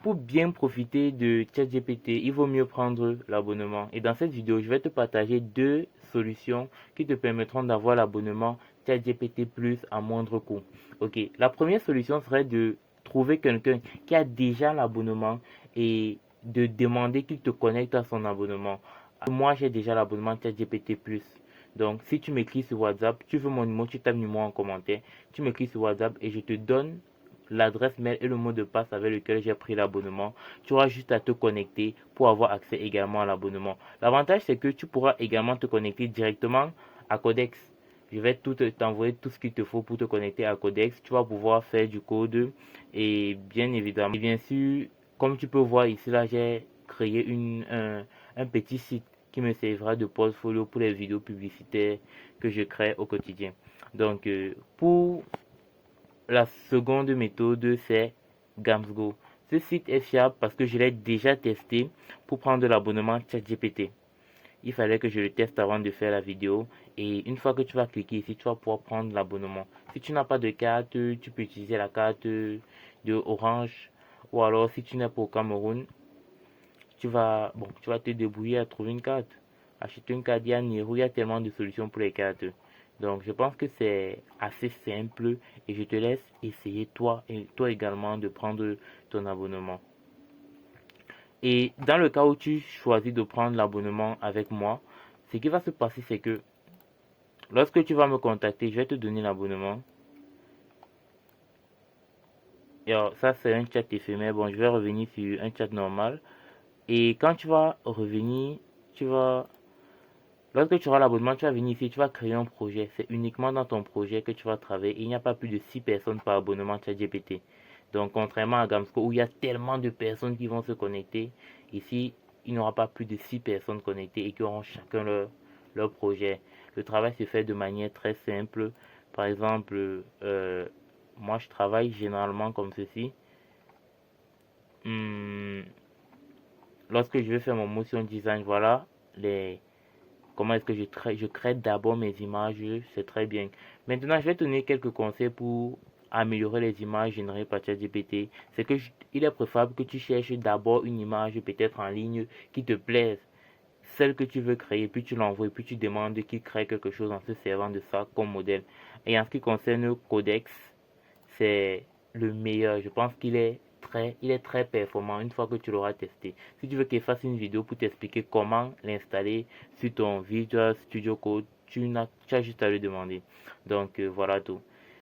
Pour bien profiter de ChatGPT, il vaut mieux prendre l'abonnement. Et dans cette vidéo, je vais te partager deux solutions qui te permettront d'avoir l'abonnement ChatGPT Plus à moindre coût. Ok, la première solution serait de trouver quelqu'un qui a déjà l'abonnement et de demander qu'il te connecte à son abonnement. Moi, j'ai déjà l'abonnement ChatGPT Plus. Donc, si tu m'écris sur WhatsApp, tu veux mon numéro, tu tapes numéro en commentaire, tu m'écris sur WhatsApp et je te donne l'adresse mail et le mot de passe avec lequel j'ai pris l'abonnement. Tu auras juste à te connecter pour avoir accès également à l'abonnement. L'avantage, c'est que tu pourras également te connecter directement à Codex. Je vais t'envoyer tout ce qu'il te faut pour te connecter à Codex. Tu vas pouvoir faire du code et bien évidemment, et bien sûr, comme tu peux voir ici, là, j'ai créé un petit site qui me servira de portfolio pour les vidéos publicitaires que je crée au quotidien. Donc, pour la seconde méthode, c'est Gamsgo. Ce site est fiable parce que je l'ai déjà testé pour prendre l'abonnement ChatGPT. Il fallait que je le teste avant de faire la vidéo. Et une fois que tu vas cliquer ici, tu vas pouvoir prendre l'abonnement. Si tu n'as pas de carte, tu peux utiliser la carte de Orange. Ou alors, si tu n'es pas au Cameroun, tu vas te débrouiller à trouver une carte. Acheter une carte, il y a Niro, il y a tellement de solutions pour les cartes. Donc, je pense que c'est assez simple et je te laisse essayer toi et toi également de prendre ton abonnement. Et dans le cas où tu choisis de prendre l'abonnement avec moi, ce qui va se passer, c'est que lorsque tu vas me contacter, je vais te donner l'abonnement. Et alors, ça, c'est un chat éphémère. Bon, je vais revenir sur un chat normal. Et quand tu vas revenir, tu vas lorsque tu auras l'abonnement, tu vas venir ici, tu vas créer un projet. C'est uniquement dans ton projet que tu vas travailler. Il n'y a pas plus de 6 personnes par abonnement ChatGPT. Donc, contrairement à Gamsco où il y a tellement de personnes qui vont se connecter, ici, il n'y aura pas plus de 6 personnes connectées et qui auront chacun leur projet. Le travail se fait de manière très simple. Par exemple, moi, je travaille généralement comme ceci. Hmm, lorsque je vais faire mon motion design, voilà les comment est-ce que je crée d'abord mes images, c'est très bien. Maintenant, je vais te donner quelques conseils pour améliorer les images générées par ChatGPT. C'est que il est préférable que tu cherches d'abord une image peut-être en ligne qui te plaise, celle que tu veux créer, puis tu l'envoies, puis tu demandes qu'il crée quelque chose en se servant de ça comme modèle. Et en ce qui concerne Codex, c'est le meilleur. Je pense il est très performant une fois que tu l'auras testé. Si tu veux qu'il fasse une vidéo pour t'expliquer comment l'installer sur ton Visual Studio Code, tu as juste à le demander. Donc voilà tout.